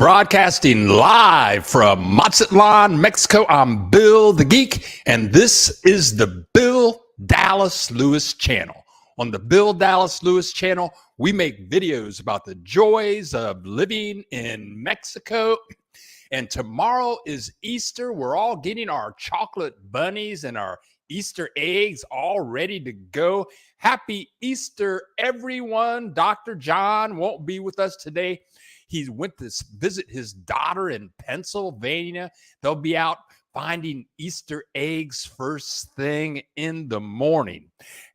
Broadcasting live from Mazatlan, Mexico. I'm Bill the Geek, and this is the Bill Dallas Lewis channel. On the Bill Dallas Lewis channel, we make videos about the joys of living in Mexico. And tomorrow is Easter. We're all getting our chocolate bunnies and our Easter eggs all ready to go. Happy Easter, everyone. Dr. John won't be with us today. He went to visit his daughter in Pennsylvania. They'll be out finding Easter eggs first thing in the morning.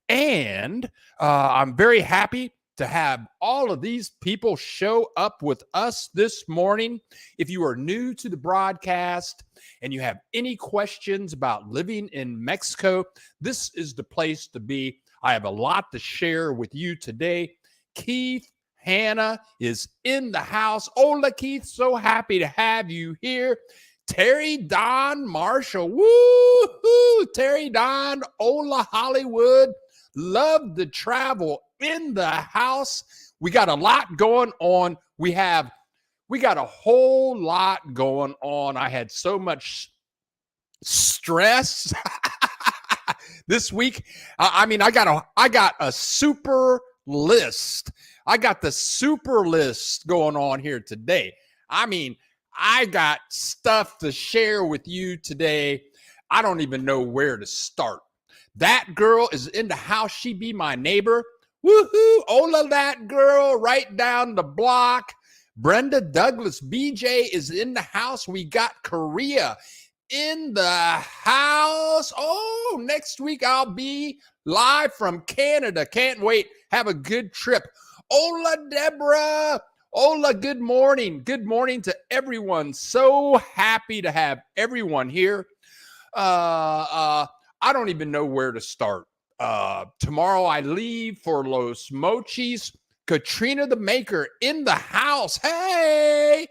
And I'm very happy to have all of these people show up with us this morning. If you are new to the broadcast and you have any questions about living in Mexico, this is the place to be. I have a lot to share with you today. Keith Hannah is in the house. Hola, Keith. So happy to have you here. Terry Don Marshall. Woo-hoo. Terry Don. Hola, Hollywood. Love to travel in the house. We got a lot going on. We got a whole lot going on. I had so much stress this week. I got a super list. I got the super list going on here today. I got stuff to share with you today. I don't even know where to start. That girl is in the house. She be my neighbor. Woohoo! Hola, that girl right down the block. Brenda Douglas, BJ is in the house. We got Korea in the house. Oh, next week I'll be live from Canada. Can't wait. Have a good trip. Hola, Deborah. Hola, good morning. Good morning to everyone. So happy to have everyone here. I don't even know where to start. Tomorrow I leave for Los Mochis. Katrina the Maker in the house. Hey,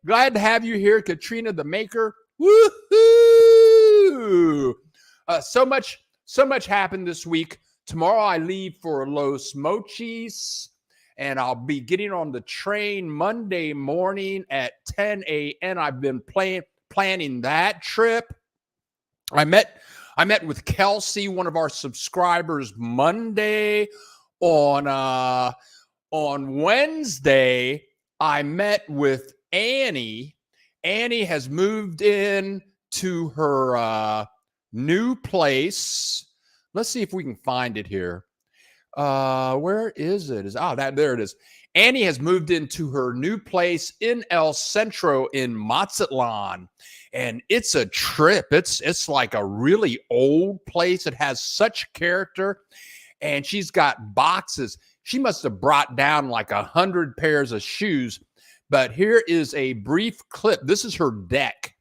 glad to have you here, Katrina the Maker. Woohoo! So much happened this week. Tomorrow I leave for Los Mochis, and I'll be getting on the train Monday morning at 10 a.m. I've been planning that trip. I met with Kelsey, one of our subscribers, Monday. On Wednesday, I met with Annie. Annie has moved in to her new place. Let's see if we can find it here. Where is it? There it is. Annie has moved into her new place in El Centro in Mazatlan. And it's a trip. It's like a really old place. It has such character. And she's got boxes. She must have brought down like 100 pairs of shoes. But here is a brief clip. This is her deck.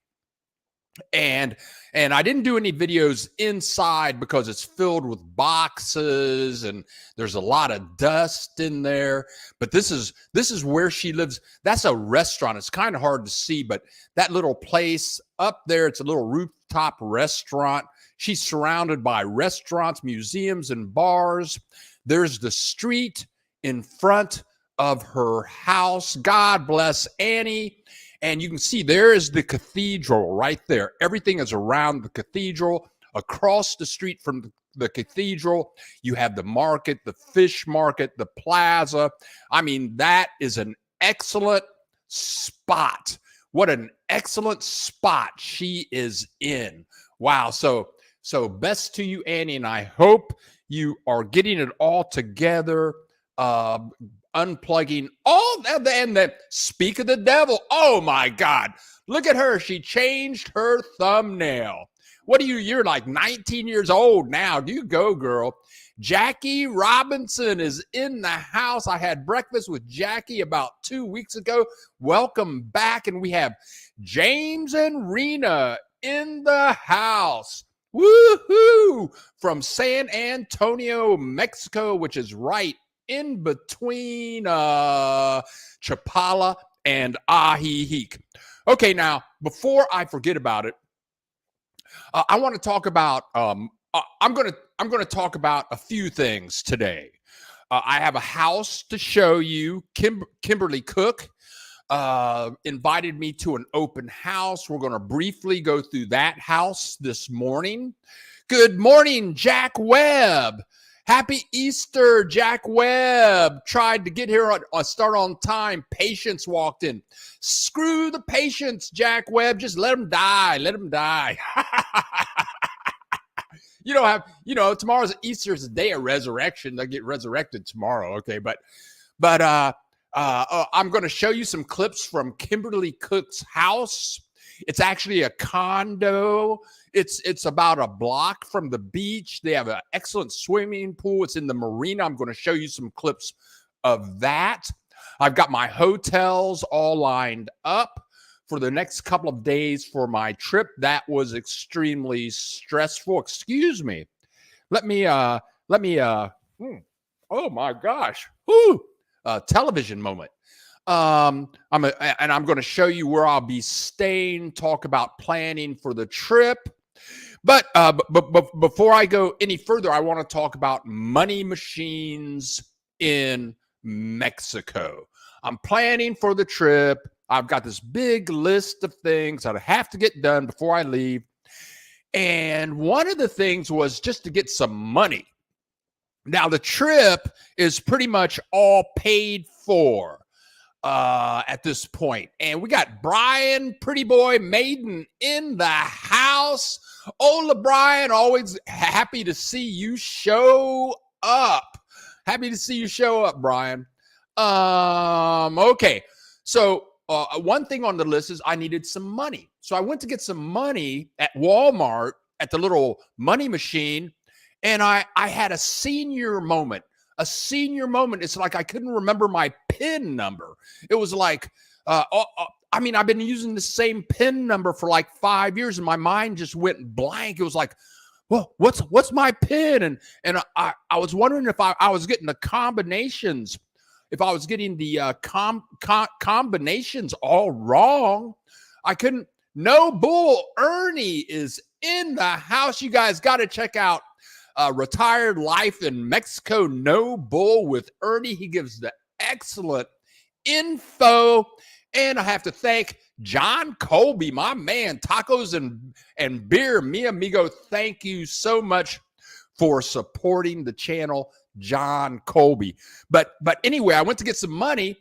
And I didn't do any videos inside because it's filled with boxes and there's a lot of dust in there. But this is where she lives. That's a restaurant. It's kind of hard to see, but that little place up there, it's a little rooftop restaurant. She's surrounded by restaurants, museums, and bars. There's the street in front of her house. God bless Annie. And you can see there is the cathedral right there. Everything is around the cathedral. Across the street from the cathedral, you have the market, the fish market, the plaza. That is an excellent spot. What an excellent spot she is in. Wow. So best to you, Annie, and I hope you are getting it all together. Unplugging all and then speak of the devil. Oh my God. Look at her. She changed her thumbnail. You're like 19 years old now. You go, girl. Jackie Robinson is in the house. I had breakfast with Jackie about 2 weeks ago. Welcome back. And we have James and Rena in the house. Woohoo! From San Antonio, Mexico, which is right in between Chapala and Ajijic. Okay, now, before I forget about it, I want to talk about, I'm going to talk about a few things today. I have a house to show you. Kimberly Cook invited me to an open house. We're going to briefly go through that house this morning. Good morning, Jack Webb. Happy Easter, Jack Webb. Tried to get here on start on time. Patience walked in. Screw the patience, Jack Webb. Just let them die. Let them die. Tomorrow's Easter's the day of resurrection. They get resurrected tomorrow. Okay, but I'm going to show you some clips from Kimberly Cook's house. It's actually a condo. It's about a block from the beach. They have an excellent swimming pool. It's in the marina. I'm going to show you some clips of that. I've got my hotels all lined up for the next couple of days for my trip. That was extremely stressful. Excuse me. Oh my gosh. Whoo. Television moment. I'm going to show you where I'll be staying, talk about planning for the trip. But before I go any further, I want to talk about money machines in Mexico. I'm planning for the trip. I've got this big list of things that I have to get done before I leave. And one of the things was just to get some money. Now, the trip is pretty much all paid for at this point. And we got Brian, Pretty Boy Maiden in the house. Ola Brian, always happy to see you show up. Happy to see you show up, Brian. Okay. So one thing on the list is I needed some money. So I went to get some money at Walmart at the little money machine. And I had a senior moment. It's like I couldn't remember my PIN number. It was like, I've been using the same PIN number for like 5 years, and my mind just went blank. It was like, well, what's my PIN? And I was wondering if I was getting the combinations, if I was getting the combinations all wrong. I couldn't. No bull. Ernie is in the house. You guys got to check out Retired Life in Mexico, No Bull with Ernie. He gives the excellent info. And I have to thank John Colby, my man, tacos and beer. Mi amigo, thank you so much for supporting the channel, John Colby. But anyway, I went to get some money,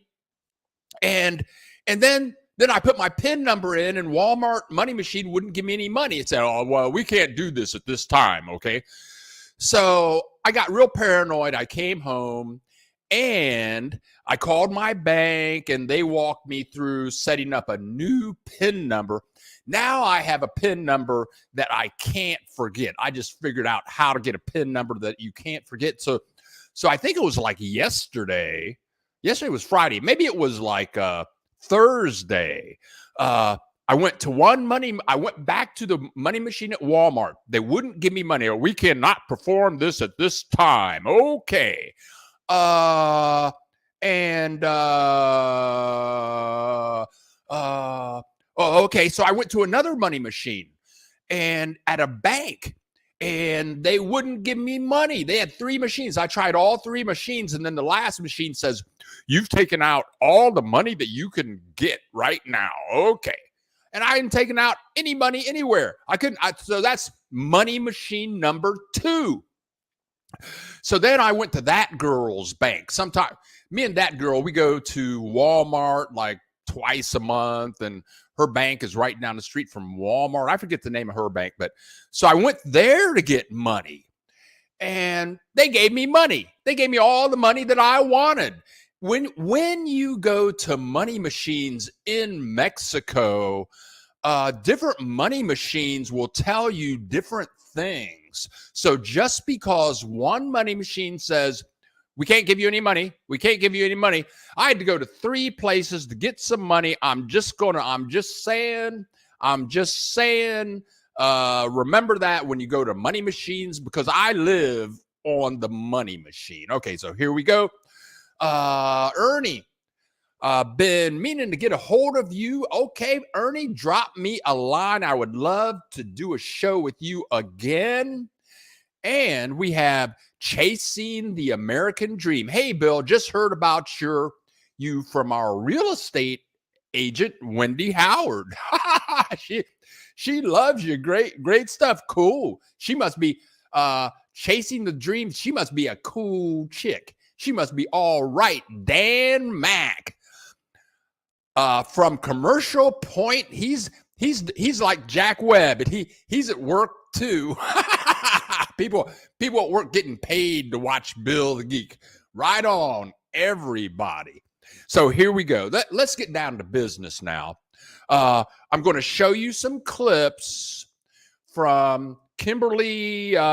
and then I put my PIN number in, and Walmart money machine wouldn't give me any money. It said, oh, well, we can't do this at this time, okay? So I got real paranoid. I came home and I called my bank, and they walked me through setting up a new PIN number. Now I have a PIN number that I can't forget. I just figured out how to get a PIN number that you can't forget. So I think it was like yesterday. Yesterday was Friday. Maybe it was like Thursday. I went back to the money machine at Walmart. They wouldn't give me money. We cannot perform this at this time. Okay. Okay. So I went to another money machine and at a bank, and they wouldn't give me money. They had 3 machines. I tried all 3 machines. And then the last machine says, you've taken out all the money that you can get right now. Okay. And I hadn't taken out any money anywhere. So that's money machine number 2. So then I went to that girl's bank. Sometime, me and that girl, we go to Walmart like twice a month, and her bank is right down the street from Walmart. I forget the name of her bank, but so I went there to get money, and they gave me money. They gave me all the money that I wanted. When you go to money machines in Mexico, different money machines will tell you different things. So just because one money machine says, we can't give you any money, I had to go to 3 places to get some money. I'm just saying, remember that when you go to money machines, because I live on the money machine. Okay, so here we go. Ernie, been meaning to get a hold of you. Okay, Ernie, drop me a line. I would love to do a show with you again. And we have Chasing the American Dream. Hey, Bill, just heard about you from our real estate Agent Wendy Howard. she loves you. Great stuff. Cool. She must be chasing the dream. She must be a cool chick. She must be all right. Dan Mack from Commercial Point. He's like Jack Webb, and he's at work too. people at work getting paid to watch Bill the Geek. Right on, everybody. So here we go. Let's get down to business now. I'm going to show you some clips from Kimberly. I'm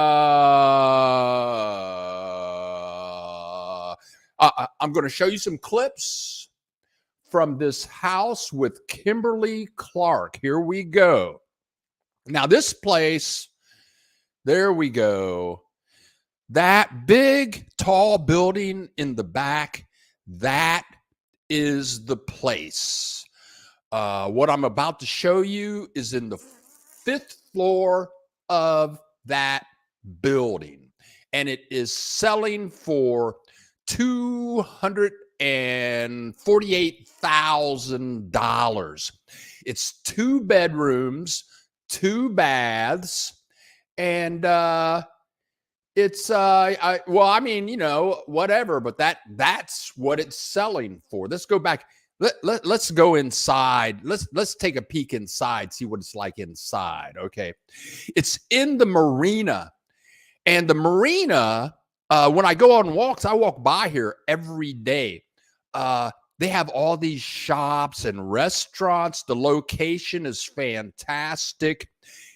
going to show you some clips from this house with Kimberly Clark. Here we go. Now, this place, there we go. That big, tall building in the back, that is the place. What I'm about to show you is in the 5th floor of that building, and it is selling for $248,000. It's 2 bedrooms, 2 baths, and it's whatever, but that's what it's selling for. Let's go back. Let's go inside. Let's take a peek inside, see what it's like inside. Okay. It's in the marina. And the marina, when I go on walks, I walk by here every day. They have all these shops and restaurants. The location is fantastic.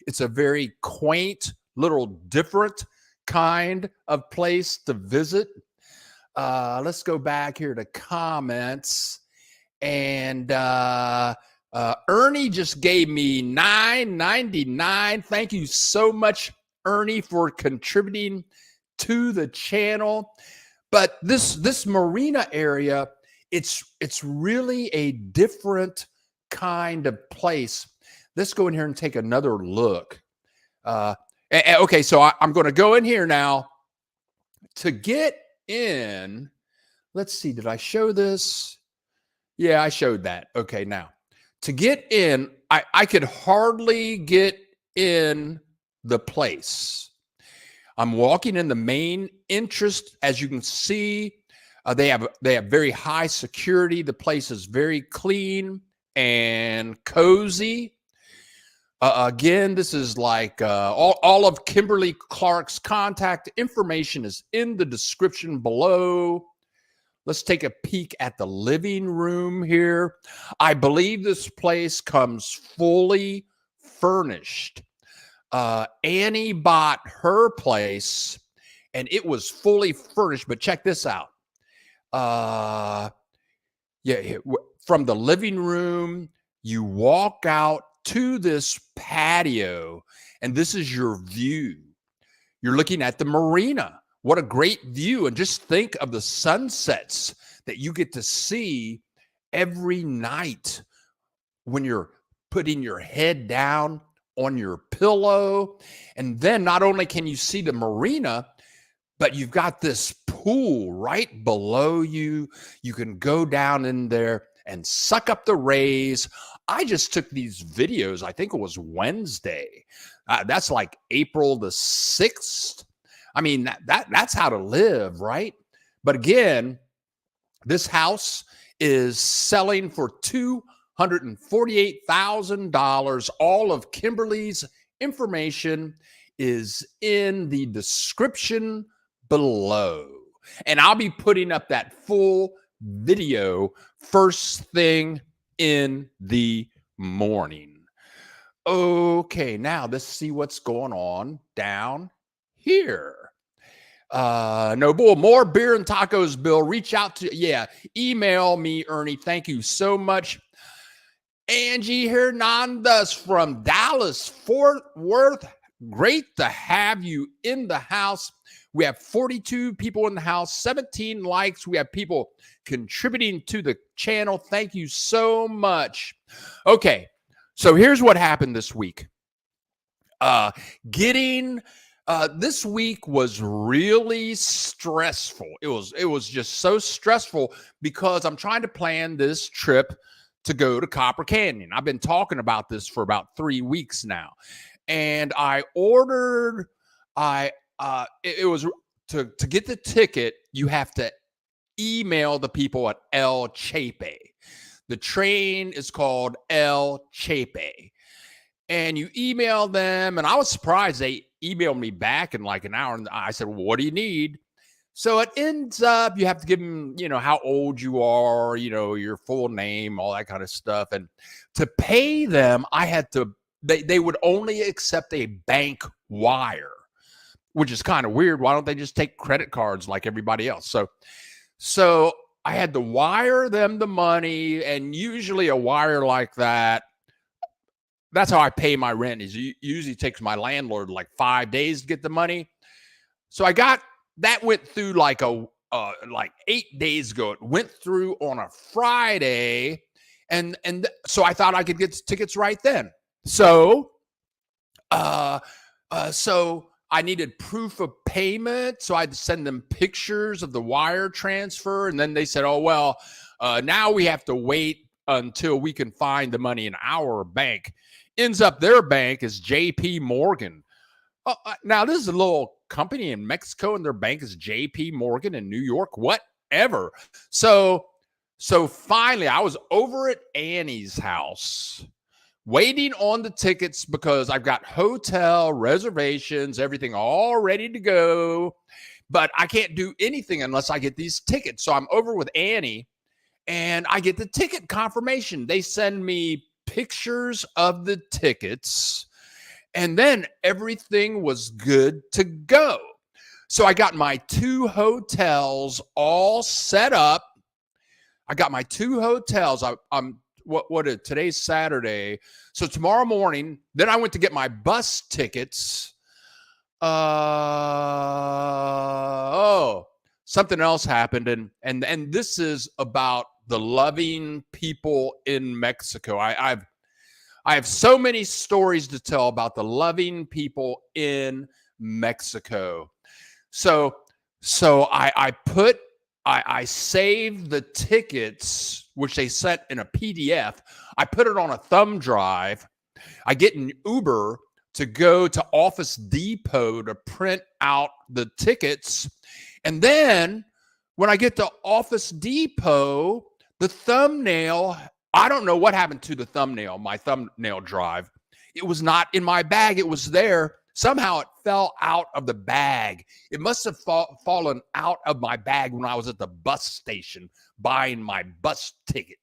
It's a very quaint, little different kind of place to visit. Let's go back here to comments. And Ernie just gave me $9.99. Thank you so much, Ernie, for contributing to the channel. But this marina area, it's really a different kind of place. Let's go in here and take another look. Okay, so I'm going to go in here now. To get in, let's see, did I show this? Yeah, I showed that. Okay, now, to get in, I could hardly get in the place. I'm walking in the main entrance. As you can see, they have very high security. The place is very clean and cozy. Again, this is like all of Kimberly Clark's contact information is in the description below. Let's take a peek at the living room here. I believe this place comes fully furnished. Annie bought her place, and it was fully furnished. But check this out. From the living room, you walk out to this patio, and this is your view. You're looking at the marina. What a great view. And just think of the sunsets that you get to see every night when you're putting your head down on your pillow. And then not only can you see the marina, but you've got this pool right below you. You can go down in there and suck up the rays. I just took these videos. I think it was Wednesday. That's like April the 6th. I mean, that's how to live, right? But again, this house is selling for $248,000. All of Kimberly's information is in the description below. And I'll be putting up that full video first thing in the morning. Okay, now let's see what's going on down here. No bull, more beer and tacos, Bill. Reach out to, email me, Ernie. Thank you so much. Angie Hernandez from Dallas, Fort Worth. Great to have you in the house. We have 42 people in the house, 17 likes. We have people contributing to the channel. Thank you so much. Okay, so here's what happened this week. This week was really stressful. It was just so stressful because I'm trying to plan this trip to go to Copper Canyon. I've been talking about this for about 3 weeks now. And I ordered, it was to get the ticket, you have to email the people at El Chepe. The train is called El Chepe. And you email them, and I was surprised they emailed me back in like an hour. And I said, well, what do you need? So it ends up you have to give them, how old you are, your full name, all that kind of stuff. And to pay them, I had to, they would only accept a bank wire, which is kind of weird. Why don't they just take credit cards like everybody else? So I had to wire them the money, and usually a wire like that, that's how I pay my rent. Is usually takes my landlord like 5 days to get the money. So that went through like 8 days ago. It went through on a Friday, and so I thought I could get tickets right then. So so I needed proof of payment, so I had to send them pictures of the wire transfer, and then they said, "Oh well, now we have to wait until we can find the money in our bank." Ends up their bank is J.P. Morgan. Now this is a little company in Mexico, and their bank is J.P. Morgan in New York. Whatever. So finally, I was over at Annie's house, waiting on the tickets because I've got hotel reservations, everything all ready to go, but I can't do anything unless I get these tickets. So I'm over with Annie, and I get the ticket confirmation. They send me pictures of the tickets, and then everything was good to go. So I got my 2 hotels all set up. I got my 2 hotels. Today's Saturday. So tomorrow morning, then I went to get my bus tickets. Something else happened. And this is about the loving people in Mexico. I have so many stories to tell about the loving people in Mexico. So I saved the tickets, which they sent in a PDF. I put it on a thumb drive. I get an Uber to go to Office Depot to print out the tickets. And then when I get to Office Depot, the thumbnail, I don't know what happened to the thumbnail, my thumbnail drive. It was not in my bag. It was there. Somehow it fell out of the bag. It must have fallen out of my bag when I was at the bus station buying my bus ticket.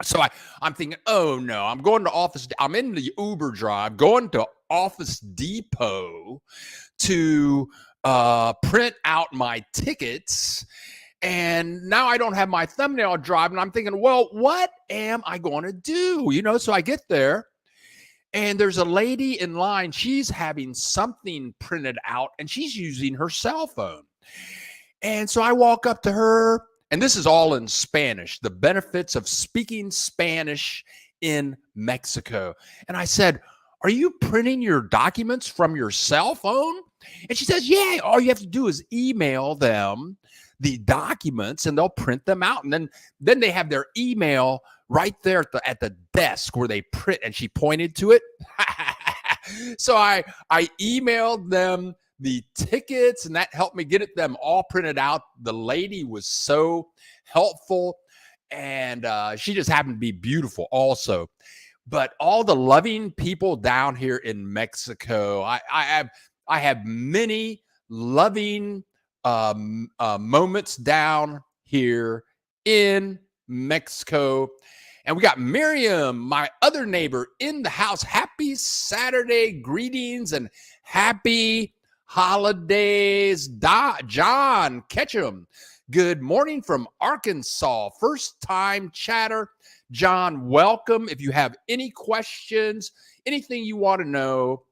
So I'm thinking, oh no, I'm going to I'm in the Uber drive, going to Office Depot to print out my tickets. And now I don't have my thumbnail drive. And I'm thinking, well, what am I going to do? So I get there, and there's a lady in line. She's having something printed out, and she's using her cell phone. And so I walk up to her, and this is all in Spanish, the benefits of speaking Spanish in Mexico. And I said, are you printing your documents from your cell phone? And she says, yeah, all you have to do is email them the documents, and they'll print them out. And then they have their email right there at the desk where they print, and she pointed to it. So I emailed them the tickets, and that helped me get them all printed out. The lady was so helpful, and she just happened to be beautiful also. But all the loving people down here in Mexico, I have many loving moments down here in Mexico. And we got Miriam, my other neighbor, in the house. Happy Saturday greetings and happy holidays. John Ketchum, good morning from Arkansas. First time chatter. John, welcome. If you have any questions, anything you want to know,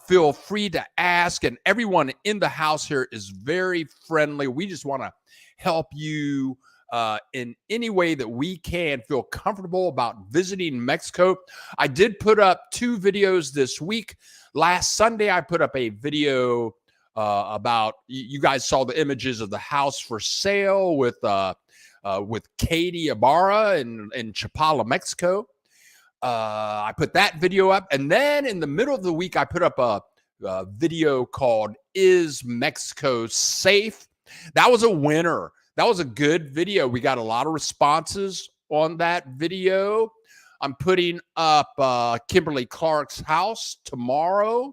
feel free to ask. And everyone in the house here is very friendly. We just want to help you in any way that we can feel comfortable about visiting Mexico. I did put up 2 videos this week. Last Sunday, I put up a video about, you guys saw the images of the house for sale with with Katie Ibarra in Chapala, Mexico. I put that video up. And then in the middle of the week, I put up a video called Is Mexico Safe? That was a winner. That was a good video. We got a lot of responses on that video. I'm putting up Kimberly Clark's house tomorrow.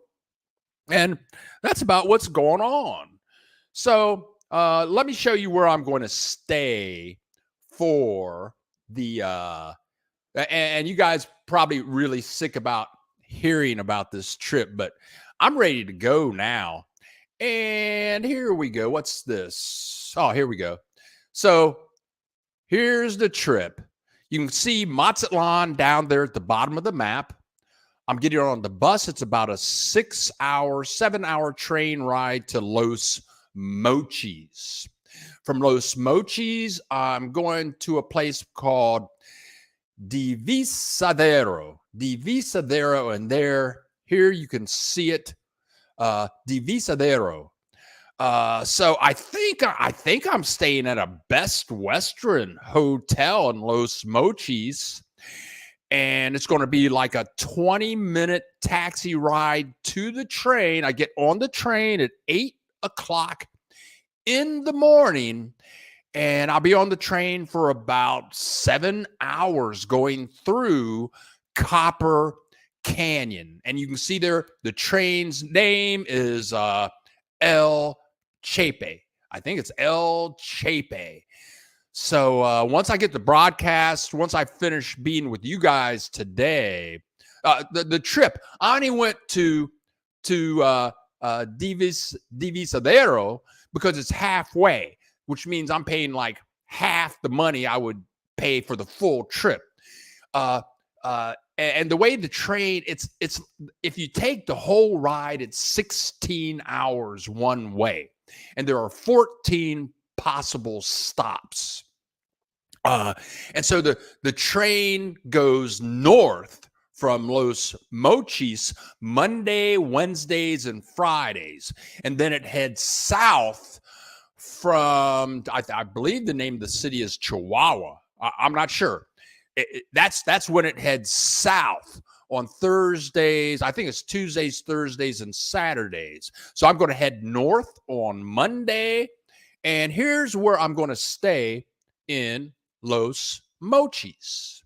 And that's about what's going on. So let me show you where I'm going to stay for the and you guys probably really sick about hearing about this trip, but I'm ready to go now. And here we go. What's this? Oh, here we go. So here's the trip. You can see Mazatlan down there at the bottom of the map. I'm getting on the bus. It's about a 7-hour train ride to Los Mochis. From Los Mochis, I'm going to a place called Divisadero, and here you can see it, Divisadero. So I think I'm staying at a Best Western hotel in Los Mochis, and it's going to be like a 20-minute taxi ride to the train. I get on the train at 8 o'clock in the morning, and I'll be on the train for about 7 hours going through Copper Canyon. And you can see there, the train's name is El Chepe. I think it's El Chepe. So once I get the broadcast, once I finish being with you guys today, the trip, I only went to Divisadero because it's halfway, which means I'm paying like half the money I would pay for the full trip. And the way the train, it's if you take the whole ride, it's 16 hours one way, and there are 14 possible stops. And so the train goes north from Los Mochis Monday, Wednesdays, and Fridays, and then it heads south from, I believe the name of the city is Chihuahua. I'm not sure. That's when it heads south on Thursdays. I think it's Tuesdays, Thursdays, and Saturdays. So I'm going to head north on Monday, and here's where I'm going to stay in Los Mochis.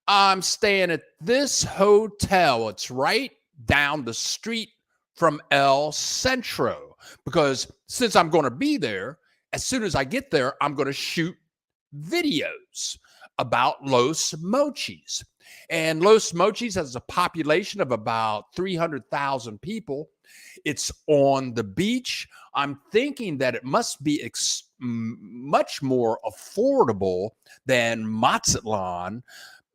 I'm staying at this hotel. It's right down the street from El Centro, because since I'm going to be there, as soon as I get there, I'm going to shoot videos about Los Mochis. And Los Mochis has a population of about 300,000 people. It's on the beach. I'm thinking that it must be much more affordable than Mazatlan,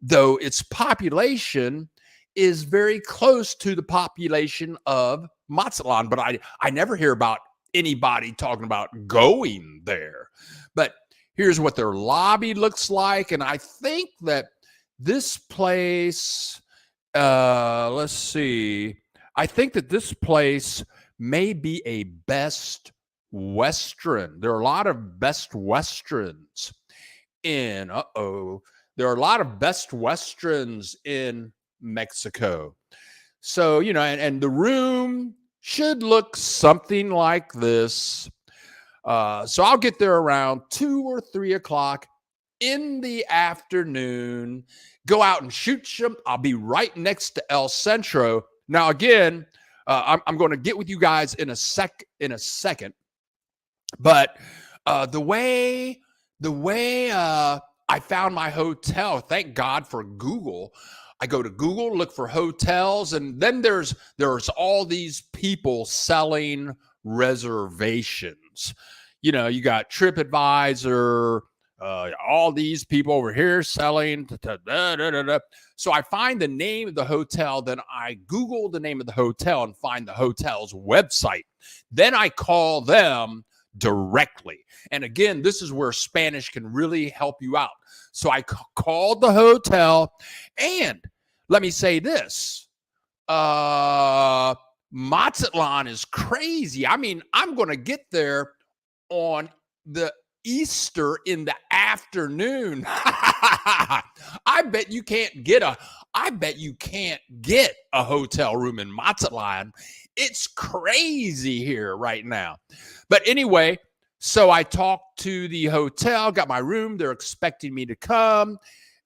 though its population is very close to the population of Mazatlan. But I never hear about anybody talking about going there. But here's what their lobby looks like. And I think that this place, let's see. I think that this place may be a Best Western. There are a lot of Best Westerns in, there are a lot of Best Westerns in Mexico. So, you know, and the room should look something like this. So I'll get there around 2 or 3 o'clock in the afternoon, go out and shoot some. I'll be right next to El Centro. Now, again, I'm going to get with you guys in a second. But the way I found my hotel, thank God for Google. I go to Google, look for hotels, and then there's all these people selling reservations. You know, you got TripAdvisor, all these people over here selling. So I find the name of the hotel, then I Google the name of the hotel and find the hotel's website. Then I call them directly. And again, this is where Spanish can really help you out. So I called the hotel, and let me say this. Mazatlan is crazy. I mean, I'm going to get there on the Easter in the afternoon. I bet you can't get a hotel room in Mazatlan. It's crazy here right now. But anyway, so I talked to the hotel, got my room. They're expecting me to come.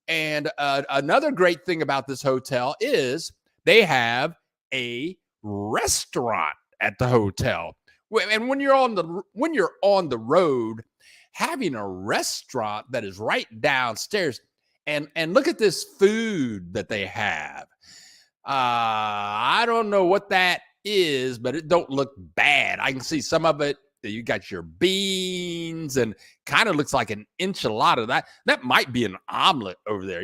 And another great thing about this hotel is they have a restaurant at the hotel. And when you're on the road, having a restaurant that is right downstairs, and look at this food that they have. I don't know what that is, but it don't look bad. I can see some of it. You got your beans and kind of looks like an enchilada. That might be an omelet over there,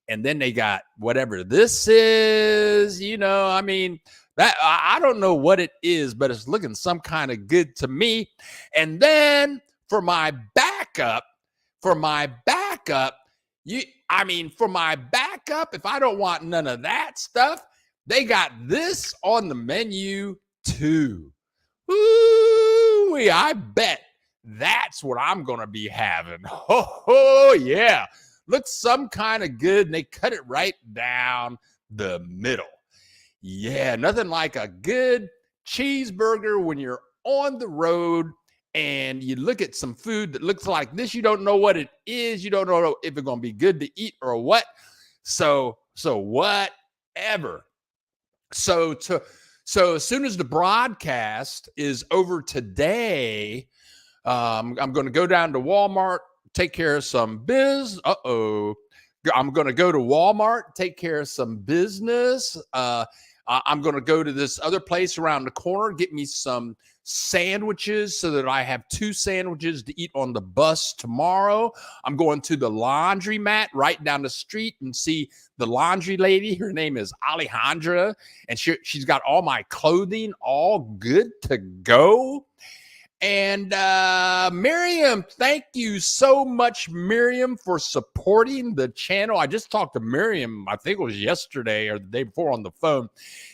And then they got whatever this is, I mean, that I don't know what it is, but it's looking some kind of good to me. And then for my backup, if I don't want none of that stuff, they got this on the menu too. Ooh, I bet that's what I'm going to be having. Oh, yeah. Looks some kind of good, and they cut it right down the middle. Yeah, nothing like a good cheeseburger when you're on the road and you look at some food that looks like this. You don't know what it is. You don't know if it's going to be good to eat or what. So whatever. So as soon as the broadcast is over today, I'm going to go down to Walmart, take care of some biz. I'm going to go to Walmart, take care of some business. I'm going to go to this other place around the corner, get me some sandwiches so that I have 2 sandwiches to eat on the bus tomorrow. I'm going to the laundromat right down the street and see the laundry lady. Her name is Alejandra, and she's got all my clothing all good to go. And Miriam, thank you so much, Miriam, for supporting the channel. I just talked to Miriam, I think it was yesterday or the day before on the phone.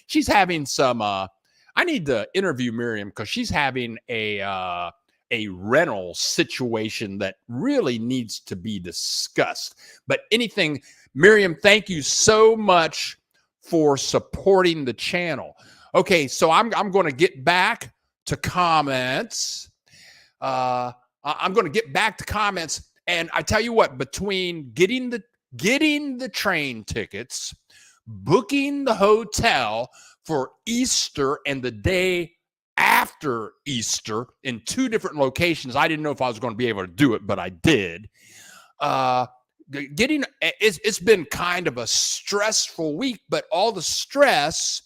She's having some, I need to interview Miriam because she's having a rental situation that really needs to be discussed. But Miriam, thank you so much for supporting the channel. Okay, so I'm going to get back to comments. I'm going to get back to comments, and I tell you what, between getting the train tickets, booking the hotel for Easter and the day after Easter in 2 different locations, I didn't know if I was going to be able to do it, but I did. It's been kind of a stressful week, but all the stress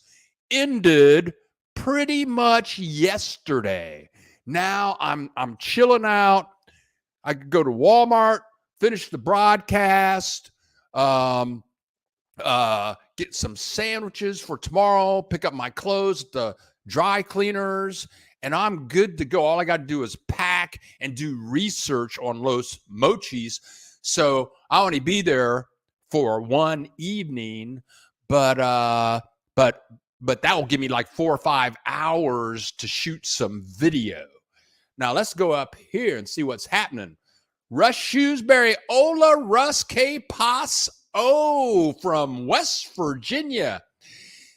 ended pretty much yesterday. Now I'm chilling out. I could go to Walmart, finish the broadcast, get some sandwiches for tomorrow, pick up my clothes at the dry cleaners, and I'm good to go. All I got to do is pack and do research on Los Mochis. So I'll only be there for 1 evening, but that will give me like 4 or 5 hours to shoot some video. Now let's go up here and see what's happening. Russ Shrewsbury, hola, Russ K. Pass from West Virginia.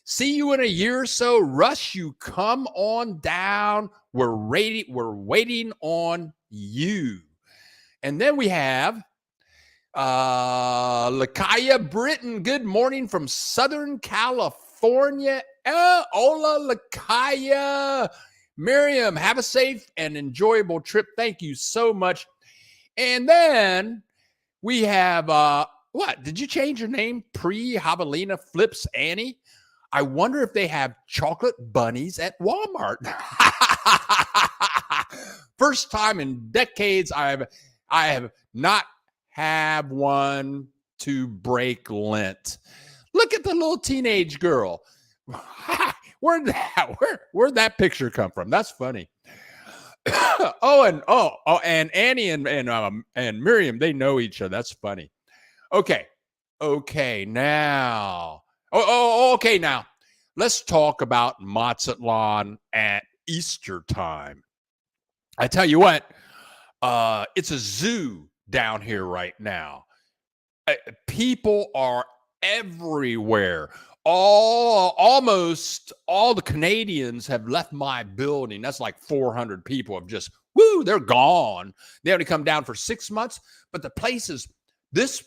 See you in a year or so. Russ, you come on down. We're waiting on you. And then we have Lakaya Britton. Good morning from Southern California. Hola, Lakaya. Miriam, have a safe and enjoyable trip. Thank you so much. And then we have, what? Did you change your name? Javelina Flips Annie? I wonder if they have chocolate bunnies at Walmart. First time in decades I have not had one to break Lent. Look at the little teenage girl. Where'd that picture come from? That's funny. And Annie and Miriam, they know each other. That's funny. Okay, now. Okay, now. Let's talk about Mazatlan at Easter time. I tell you what, It's a zoo down here right now. People are everywhere. Almost all the Canadians have left my building. That's like 400 people have just, they're gone. They only come down for 6 months, but this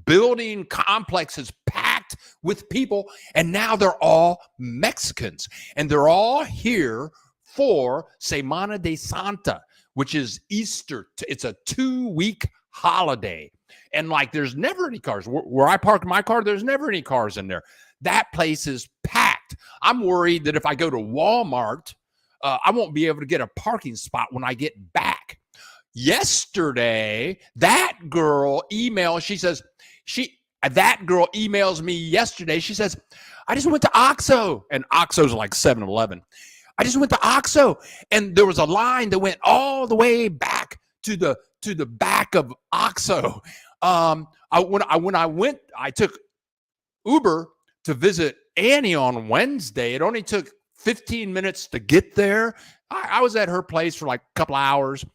building complex is packed with people, and now they're all Mexicans, and they're all here for Semana de Santa, which is Easter. It's a 2-week holiday. And like, there's never any cars. Where I park my car, there's never any cars in there. That place is packed. I'm worried that if I go to Walmart, I won't be able to get a parking spot when I get back. Yesterday, that girl emails me yesterday. She says, I just went to OXXO, and OXXO's like 7-Eleven. I just went to OXXO, and there was a line that went all the way back to the back of OXXO. When I went, I took Uber to visit Annie on Wednesday. It only took 15 minutes to get there. I was at her place for like a couple hours.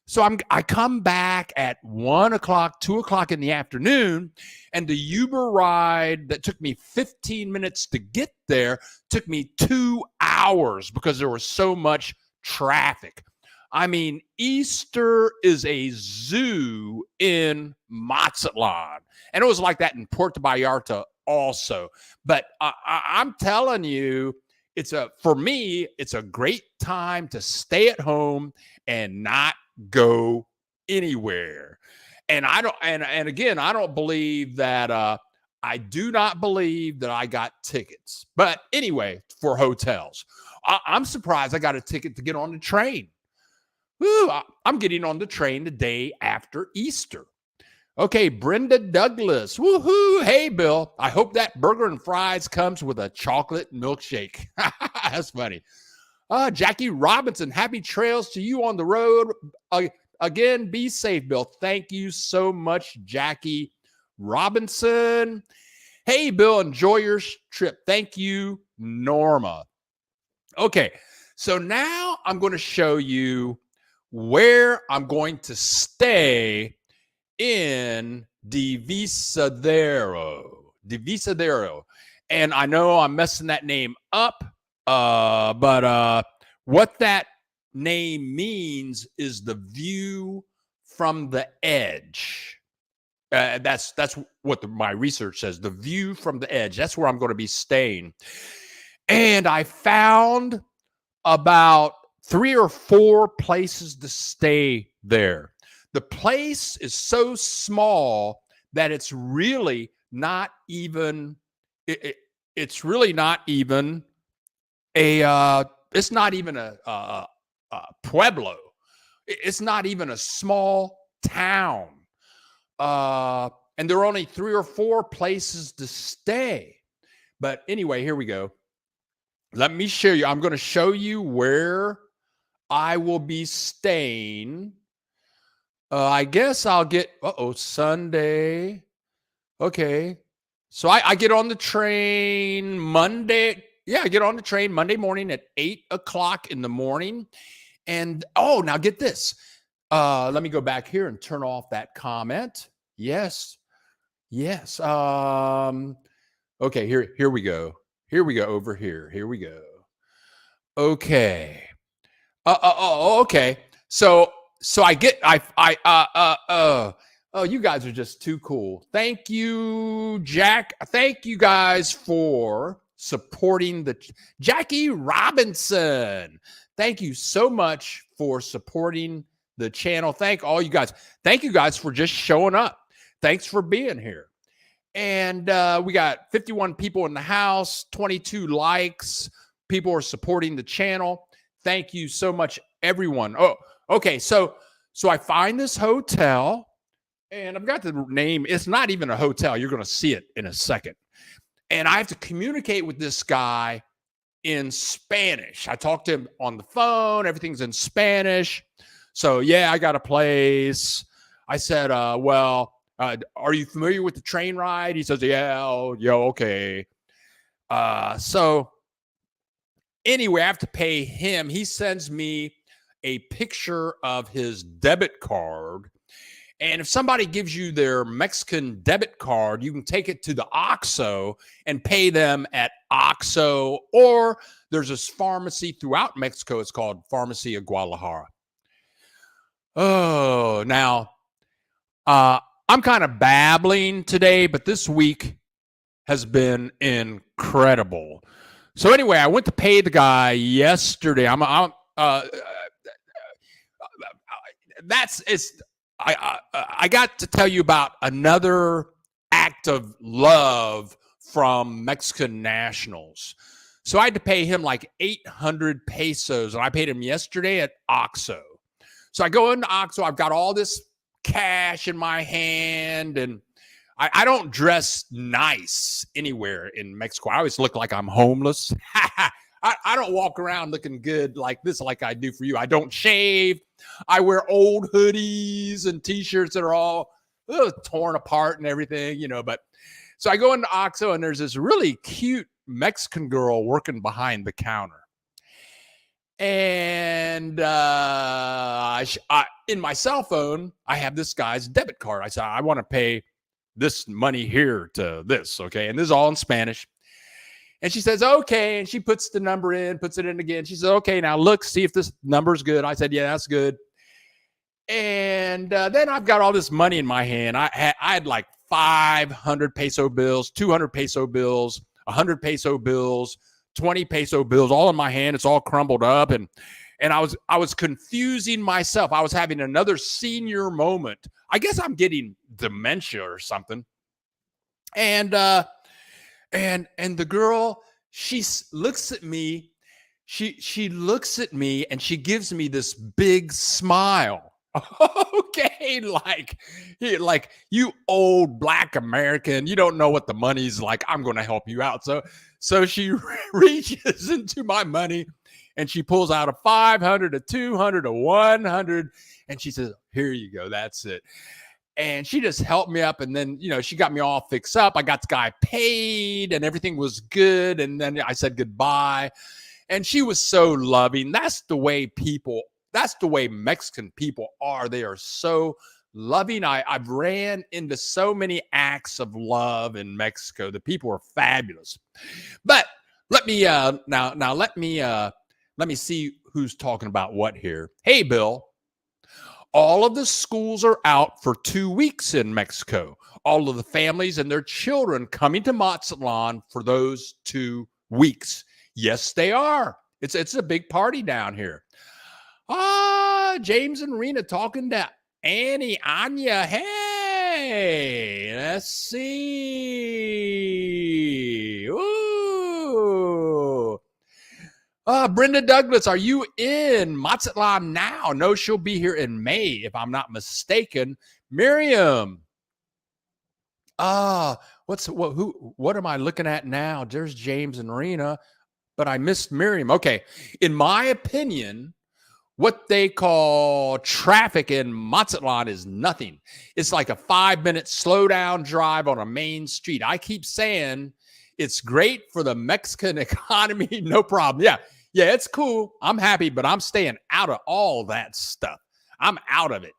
So I come back at 1 o'clock, 2 o'clock in the afternoon, and the Uber ride that took me 15 minutes to get there took me 2 hours because there was so much traffic. I mean, Easter is a zoo in Mazatlan, and it was like that in Puerto Vallarta also. But I'm telling you, for me, it's a great time to stay at home and not go anywhere. And I don't believe that I do not believe that I got tickets. But anyway, for hotels, I'm surprised I got a ticket to get on the train. I'm getting on the train the day after Easter. Okay, Brenda Douglas. Woohoo. Hey, Bill. I hope that burger and fries comes with a chocolate milkshake. That's funny. Jackie Robinson, happy trails to you on the road. Again, be safe, Bill. Thank you so much, Jackie Robinson. Hey, Bill, enjoy your trip. Thank you, Norma. Okay, so now I'm going to show you where I'm going to stay in Divisadero. And I know I'm messing that name up, but what that name means is the view from the edge. That's what my research says, the view from the edge. That's where I'm going to be staying. And I found about 3 or 4 places to stay there. The place is so small that it's really not even a pueblo. It's not even a small town. And there are only 3 or 4 places to stay. But anyway, here we go. Let me show you. I'm going to show you where I will be staying. I guess I'll get, Sunday. Okay. So I get on the train Monday. Yeah, I get on the train Monday morning at 8 o'clock in the morning. And, now get this. Let me go back here and turn off that comment. Yes. Okay, here we go. Here we go over here. Here we go. Okay. Okay. So you guys are just too cool. Thank you, Jack. Thank you guys for supporting Jackie Robinson. Thank you so much for supporting the channel. Thank all you guys. Thank you guys for just showing up. Thanks for being here. And we got 51 people in the house, 22 likes. People are supporting the channel. Thank you so much, everyone. Oh, okay. So I find this hotel, and I've got the name. It's not even a hotel. You're going to see it in a second. And I have to communicate with this guy in Spanish. I talked to him on the phone. Everything's in Spanish. So, yeah, I got a place. I said, are you familiar with the train ride? He says, yeah, okay. So anyway, I have to pay him. He sends me a picture of his debit card. And if somebody gives you their Mexican debit card, you can take it to the OXXO and pay them at OXXO, or there's this pharmacy throughout Mexico. It's called Pharmacy of Guadalajara. Oh, now, I'm kind of babbling today, but this week has been incredible. So anyway, I went to pay the guy yesterday. I got to tell you about another act of love from Mexican nationals. So I had to pay him like 800 pesos, and I paid him yesterday at OXXO. So I go into OXXO. I've got all this cash in my hand, and I don't dress nice anywhere in Mexico. I always look like I'm homeless. I don't walk around looking good like this, like I do for you. I don't shave. I wear old hoodies and T-shirts that are all torn apart and everything, But so I go into OXXO, and there's this really cute Mexican girl working behind the counter. And in my cell phone, I have this guy's debit card. I said, I want to pay this money here to this, okay? And this is all in Spanish. And she says, okay. And she puts the number in, puts it in again. She says, okay, now look, see if this number's good. I said, yeah, that's good. And then I've got all this money in my hand. I had like 500 peso bills, 200 peso bills, 100 peso bills, 20 peso bills, all in my hand. It's all crumbled up. And I was confusing myself. I was having another senior moment. I guess I'm getting dementia or something. And the girl, she looks at me. She looks at me, and she gives me this big smile. Okay, like you old Black American, you don't know what the money's like. I'm going to help you out. So she reaches into my money, and she pulls out a 500, a 200, a 100, and she says, "Here you go. That's it." And she just helped me up, and then she got me all fixed up. I got the guy paid, and everything was good. And then I said goodbye, and she was so loving. That's the way Mexican people are. They are so loving. I've ran into so many acts of love in Mexico. The people are fabulous. But let me let me see who's talking about what here. Hey, Bill. All of the schools are out for 2 weeks in Mexico. All of the families and their children coming to Mazatlan for those 2 weeks. Yes, they are. It's a big party down here. James and Rena talking to Annie, Anya. Hey, let's see. Ooh. Brenda Douglas, are you in Mazatlan now? No, she'll be here in May, if I'm not mistaken. Miriam. What am I looking at now? There's James and Rena, but I missed Miriam. Okay. In my opinion, what they call traffic in Mazatlan is nothing. It's like a 5-minute slow down drive on a main street. I keep saying it's great for the Mexican economy. No problem. Yeah, it's cool. I'm happy, but I'm staying out of all that stuff. I'm out of it.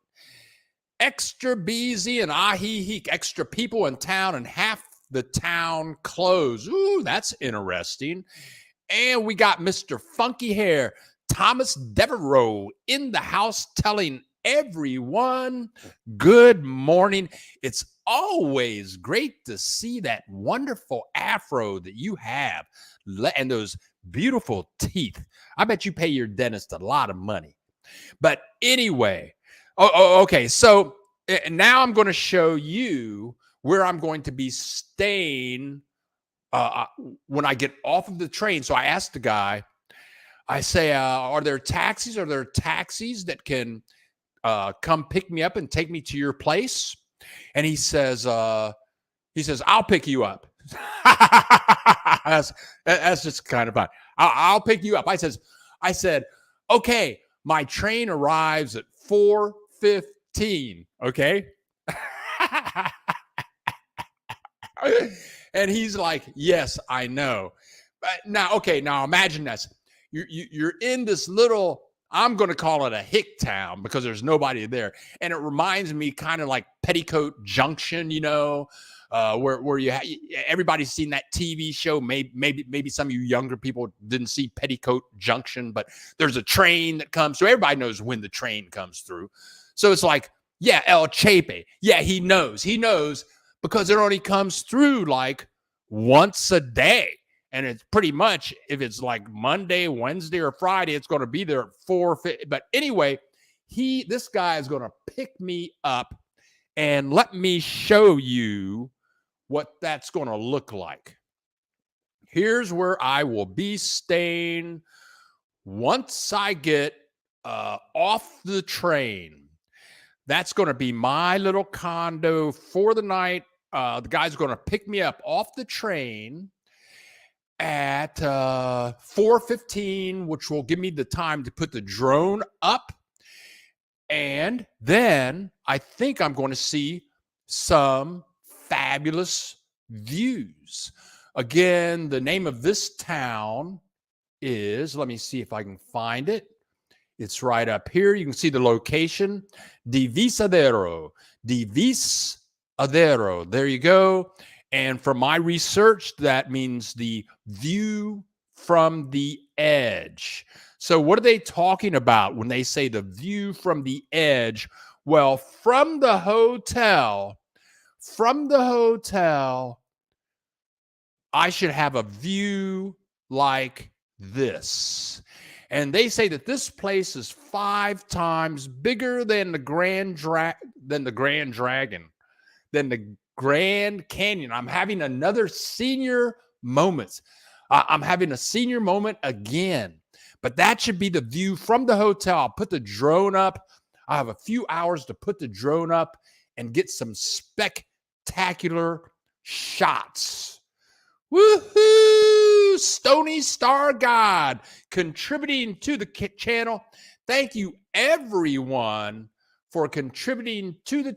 Extra busy and ahihic. Extra people in town and half the town closed. Ooh, that's interesting. And we got Mr. Funky Hair, Thomas Devereaux, in the house telling everyone good morning. It's always great to see that wonderful afro that you have and those beautiful teeth. I bet you pay your dentist a lot of money. But anyway, okay. So now I'm going to show you where I'm going to be staying when I get off of the train. So I asked the guy, I say, are there taxis? Are there taxis that can come pick me up and take me to your place? And he says, I'll pick you up. That's just kind of fun. I'll pick you up. I said, okay, my train arrives at 4:15. Okay. And he's like, yes, I know. But now imagine this. You're in this little, I'm going to call it a hick town because there's nobody there. And it reminds me kind of like Petticoat Junction, where everybody's seen that TV show. Maybe some of you younger people didn't see Petticoat Junction, but there's a train that comes. So everybody knows when the train comes through. So it's like, yeah, El Chepe. Yeah, he knows because it only comes through like once a day. And it's pretty much, if it's like Monday, Wednesday, or Friday, it's going to be there at 4:50. But anyway, this guy is going to pick me up and let me show you what that's going to look like. Here's where I will be staying once I get off the train. That's going to be my little condo for the night. The guy's going to pick me up off the train at 4:15, which will give me the time to put the drone up. And then I think I'm going to see some fabulous views. Again, the name of this town is, let me see if I can find it. It's right up here. You can see the location, Divisadero. There you go. And from my research, that means the view from the edge. So what are they talking about when they say the view from the edge? Well, from the hotel, I should have a view like this. And they say that this place is 5 times bigger than the Grand Canyon. I'm having another senior moment. I'm having a senior moment again. But that should be the view from the hotel. I'll put the drone up. I have a few hours to put the drone up and get some spectacular shots. Woohoo! Stony Star God contributing to the channel. Thank you, everyone, for contributing to the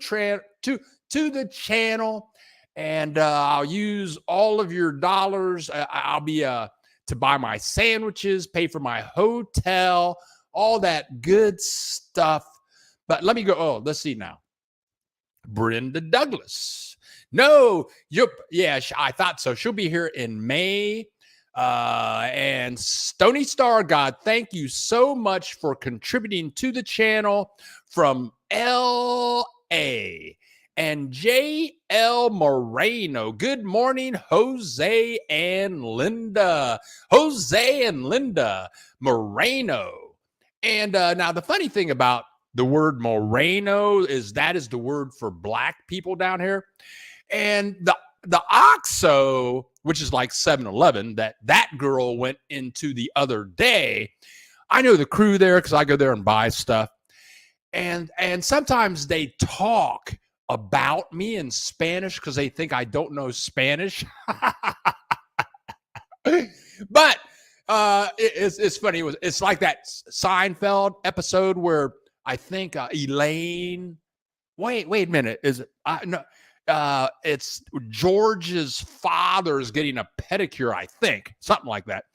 channel, and I'll use all of your dollars. I'll be to buy my sandwiches, pay for my hotel, all that good stuff. But let me go. Oh, let's see now. Brenda Douglas. No, I thought so. She'll be here in May. And Stony Star God, thank you so much for contributing to the channel from L.A. And J.L. Moreno. Good morning, Jose and Linda. Moreno. And now the funny thing about the word Moreno is that is the word for black people down here. And the OXXO, which is like 7-Eleven, that girl went into the other day. I know the crew there because I go there and buy stuff. And sometimes they talk about me in Spanish because they think I don't know Spanish. But it's funny. It's like that Seinfeld episode where I think Elaine. Wait a minute. Is it? No. It's George's father is getting a pedicure, I think, something like that.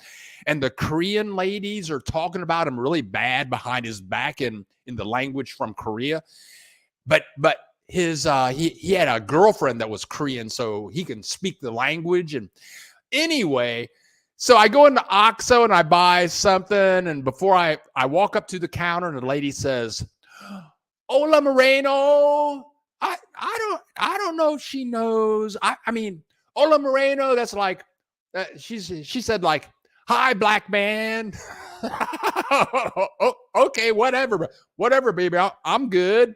And the Korean ladies are talking about him really bad behind his back in the language from Korea. But his he had a girlfriend that was Korean, so he can speak the language. And anyway, so I go into OXXO and I buy something, and before I walk up to the counter, and the lady says, "Hola, Moreno." I don't know if she knows. I mean, Hola Moreno, that's like, she said like, "Hi, black man." Okay, whatever, baby. I'm good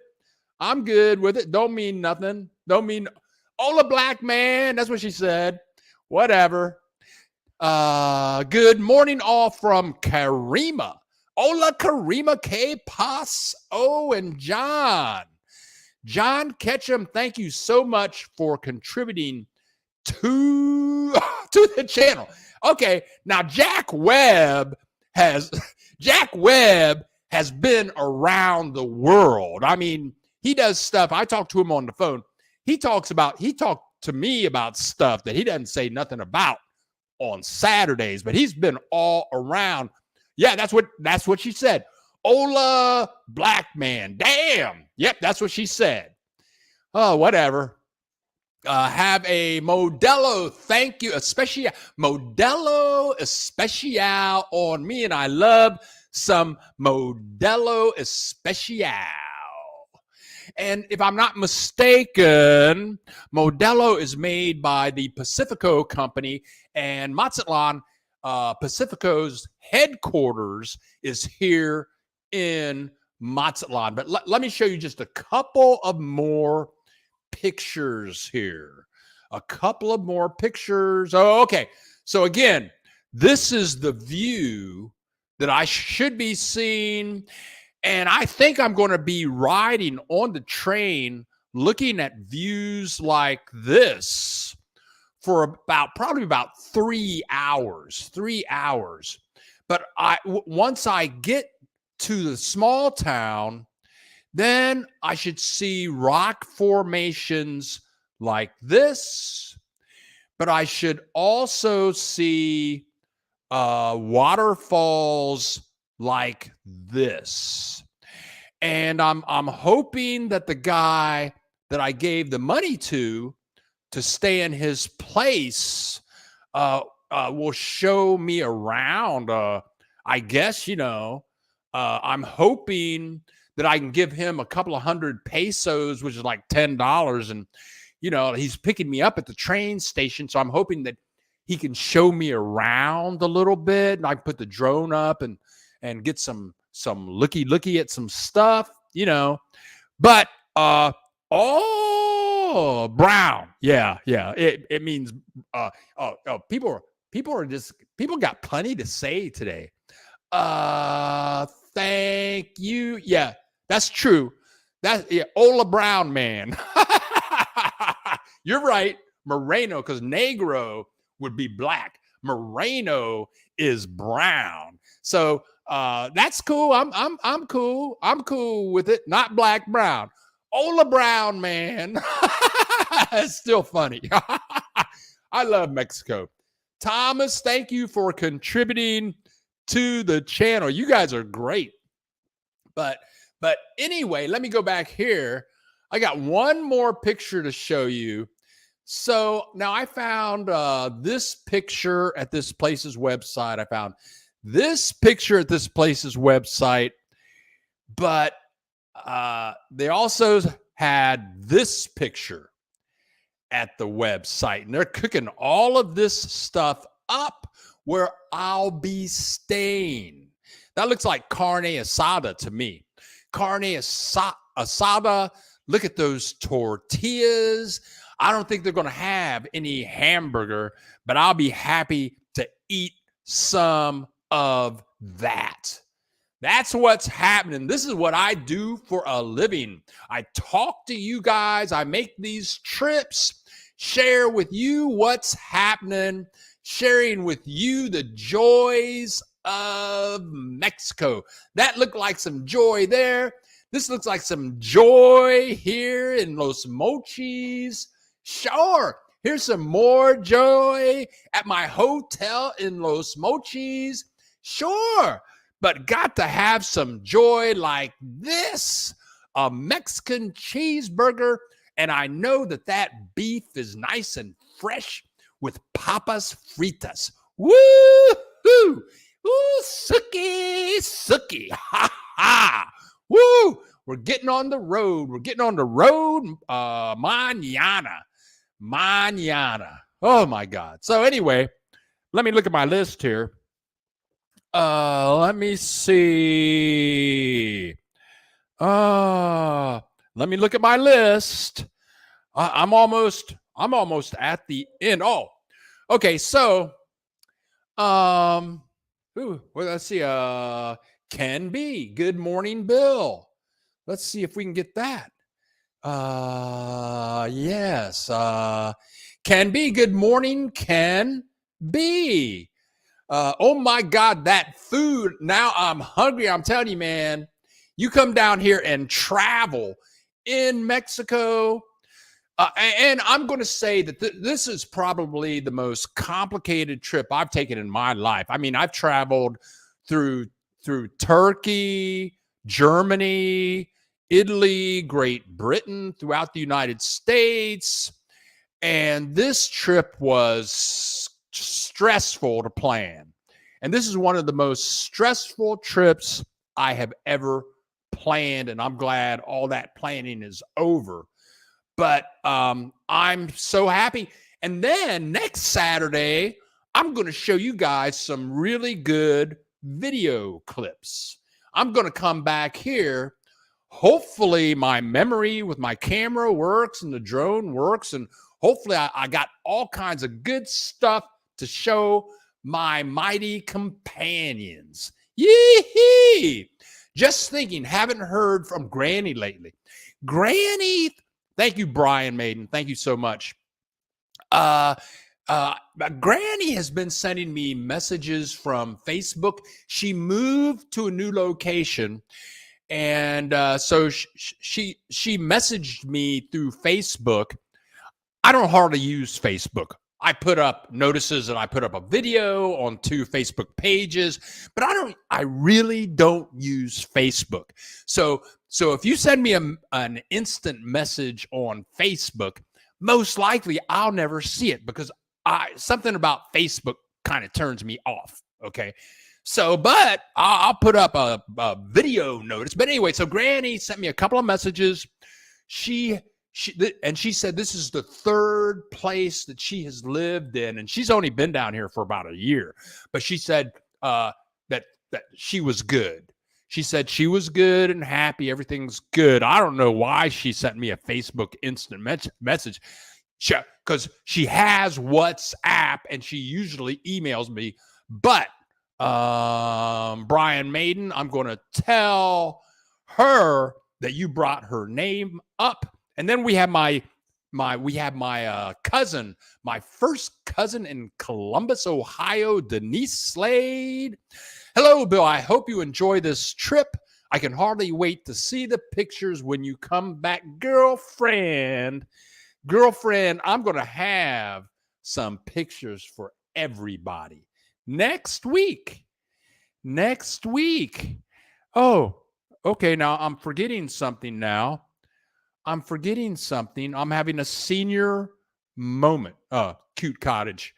with it. Don't mean nothing. Don't mean, "Hola, black man." That's what she said. Whatever. Good morning all from Karima. Hola, Karima, K. Pas, O, and John. John Ketchum, thank you so much for contributing to the channel. Okay, now Jack Webb has been around the world. I mean, he does stuff. I talked to him on the phone. He talked to me about stuff that he doesn't say nothing about on Saturdays, but he's been all around. Yeah, that's what she said. Ola Black Man. Damn. Yep, that's what she said. Oh, whatever. Have a Modelo, thank you, especially Modelo Especial on me, and I love some Modelo Especial. And if I'm not mistaken, Modelo is made by the Pacifico Company, and Mazatlan, Pacifico's headquarters is here in Mazatlan. But let me show you just a couple of more pictures here. A couple of more pictures. Oh, okay. So again, this is the view that I should be seeing. And I think I'm going to be riding on the train looking at views like this for probably about 3 hours. 3 hours. But once I get to the small town, then I should see rock formations like this, but I should also see waterfalls like this. And I'm hoping that the guy that I gave the money to stay in his place will show me around. I guess, I'm hoping that I can give him a couple of $100 pesos, which is like $10. And, he's picking me up at the train station. So I'm hoping that he can show me around a little bit. And I can put the drone up and get some looky at some stuff, But, brown. Yeah. It means, people got plenty to say today. Thank you. Yeah. That's true. Ola Brown Man. You're right. Moreno, because Negro would be black. Moreno is brown. So that's cool. I'm cool. I'm cool with it. Not black, brown. Ola Brown Man. It's still funny. I love Mexico. Thomas, thank you for contributing to the channel. You guys are great. But anyway, let me go back here. I got one more picture to show you. So now I found this picture at this place's website. I found this picture at this place's website, but they also had this picture at the website. And they're cooking all of this stuff up where I'll be staying. That looks like carne asada to me. Carne asada. Look at those tortillas. I don't think they're going to have any hamburger, but I'll be happy to eat some of that. That's what's happening. This is what I do for a living. I talk to you guys. I make these trips, share with you what's happening, sharing with you the joys of Mexico. That looked like some joy there. This looks like some joy here in Los Mochis. Sure, here's some more joy at my hotel in Los Mochis. Sure, but got to have some joy like this, a Mexican cheeseburger. And I know that beef is nice and fresh with papas fritas. Woo-hoo! Ooh, suki, ha ha. Woo! We're getting on the road. Mañana. Oh my God. So anyway, let me look at my list here. Let me see. Let me look at my list. I'm almost at the end. Oh, okay. So, well, let's see. Ken B. Good morning, Bill. Let's see if we can get that. Yes. Ken B. Good morning, Ken B. Oh my God, that food. Now I'm hungry. I'm telling you, man, you come down here and travel in Mexico. And I'm going to say that this is probably the most complicated trip I've taken in my life. I mean, I've traveled through Turkey, Germany, Italy, Great Britain, throughout the United States. And this trip was stressful to plan. And this is one of the most stressful trips I have ever planned. And I'm glad all that planning is over. But I'm so happy. And then next Saturday, I'm going to show you guys some really good video clips. I'm going to come back here. Hopefully my memory with my camera works and the drone works. And hopefully I got all kinds of good stuff to show my mighty companions. Yee-hee! Just thinking, haven't heard from Granny lately. Granny, thank you, Brian Maiden. Thank you so much. Granny has been sending me messages from Facebook. She moved to a new location. And so she messaged me through Facebook. I don't hardly use Facebook. I put up notices and I put up a video on 2 Facebook pages, but I really don't use Facebook. So if you send me an instant message on Facebook, most likely I'll never see it because something about Facebook kind of turns me off. Okay. So, but I'll put up a video notice. But anyway, so Granny sent me a couple of messages. She said this is the 3rd place that she has lived in, and she's only been down here for about a year. But she said that she was good. She said she was good and happy. Everything's good. I don't know why she sent me a Facebook instant message, because she has WhatsApp and she usually emails me. But Brian Maiden, I'm going to tell her that you brought her name up. And then we have my cousin, my first cousin in Columbus, Ohio, Denise Slade. Hello, Bill. I hope you enjoy this trip. I can hardly wait to see the pictures when you come back. Girlfriend, I'm going to have some pictures for everybody next week. Oh, okay. Now I'm forgetting something I'm having a senior moment. Cute cottage.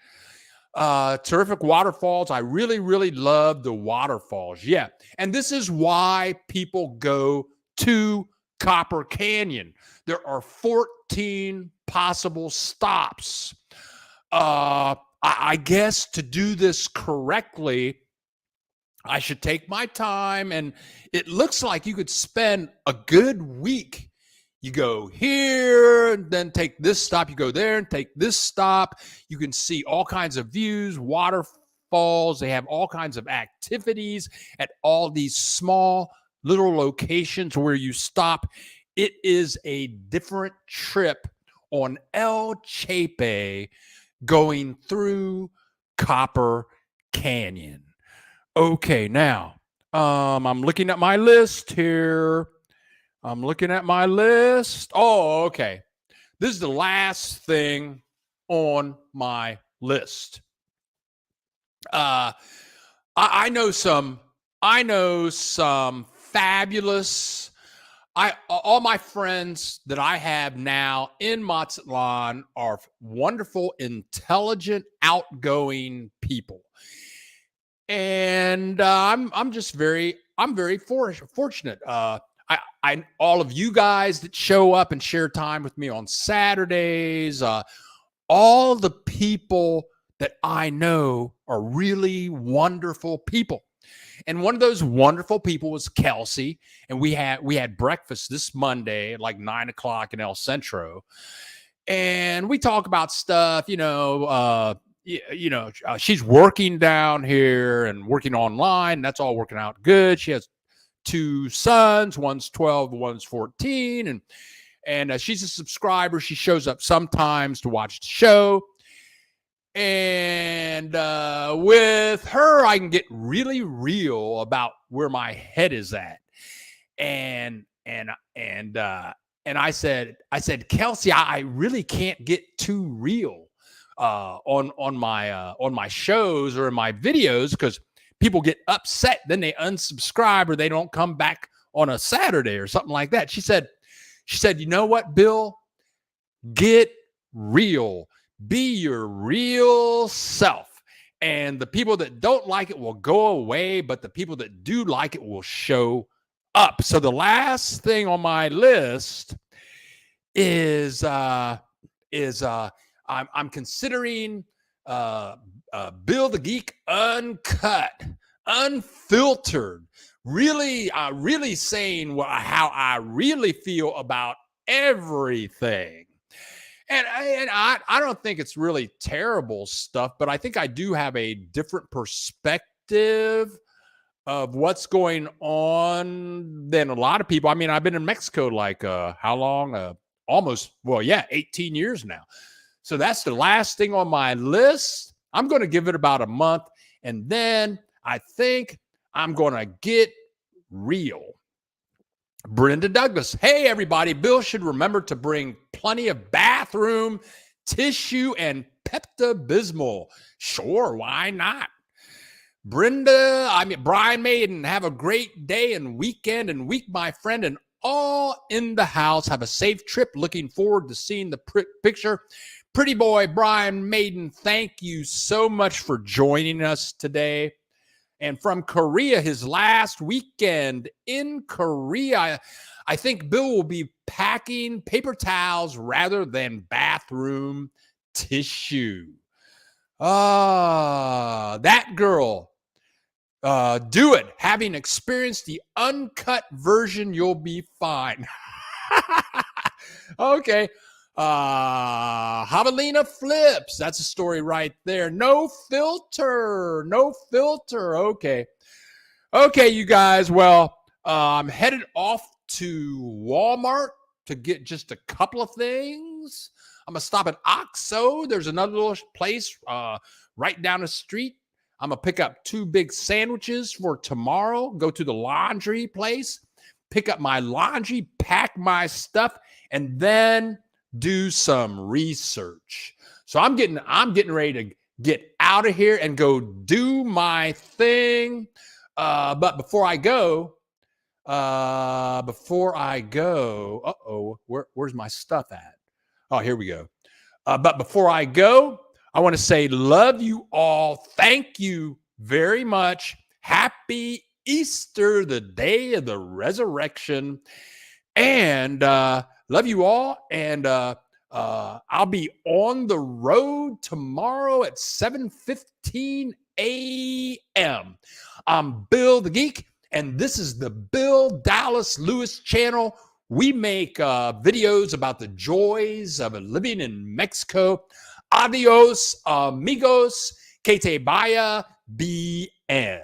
Terrific waterfalls. I really, really love the waterfalls. Yeah. And this is why people go to Copper Canyon. There are 14 possible stops. I guess to do this correctly, I should take my time, and it looks like you could spend a good week. You go here, and then take this stop. You go there and take this stop. You can see all kinds of views, waterfalls. They have all kinds of activities at all these small little locations where you stop. It is a different trip on El Chepe going through Copper Canyon. Okay, now I'm looking at my list here. Oh, okay. This is the last thing on my list. I know some fabulous. All my friends that I have now in Mazatlan are wonderful, intelligent, outgoing people, and I'm very fortunate. All of you guys that show up and share time with me on Saturdays, all the people that I know are really wonderful people. And one of those wonderful people was Kelsey. And we had breakfast this Monday at like 9:00 in El Centro. And we talk about stuff, she's working down here and working online. That's all working out good. She has 2 sons, one's 12, one's 14. And she's a subscriber. She shows up sometimes to watch the show. And with her, I can get really real about where my head is at. And I said, Kelsey, I really can't get too real on my shows or in my videos because people get upset, then they unsubscribe or they don't come back a Saturday or something like that. She said, you know what, Bill? Get real. Be your real self. And the people that don't like it will go away, but the people that do like it will show up. So the last thing on my list is I'm considering Bill the Geek uncut, unfiltered, really saying how I really feel about everything. And I don't think it's really terrible stuff, but I think I do have a different perspective of what's going on than a lot of people. I mean, I've been in Mexico like how long? Almost, 18 years now. So that's the last thing on my list. I'm going to give it about a month, and then I think I'm going to get real. Brenda Douglas. Hey, everybody. Bill should remember to bring plenty of bathroom tissue and Pepto-Bismol. Sure, why not? Brian Maiden. Have a great day and weekend and week, my friend, and all in the house. Have a safe trip. Looking forward to seeing the picture. Pretty boy, Brian Maiden, thank you so much for joining us today. And from Korea, his last weekend in Korea, I think Bill will be packing paper towels rather than bathroom tissue. That girl, do it. Having experienced the uncut version, you'll be fine. Okay. Javelina Flips. That's a story right there. No filter. Okay, you guys. Well, I'm headed off to Walmart to get just a couple of things. I'm gonna stop at Oxo. There's another little place right down the street. I'm gonna pick up 2 big sandwiches for tomorrow. Go to the laundry place, pick up my laundry, pack my stuff, and then do some research. So I'm getting ready to get out of here and go do my thing. But before I go, where's my stuff at? Oh, here we go. But before I go, I want to say love you all. Thank you very much. Happy Easter, the day of the resurrection. And love you all. And I'll be on the road tomorrow at 7:15 a.m. I'm Bill the Geek, and this is the Bill Dallas Lewis channel. We make videos about the joys of living in Mexico. Adios, amigos. Que te vaya bien.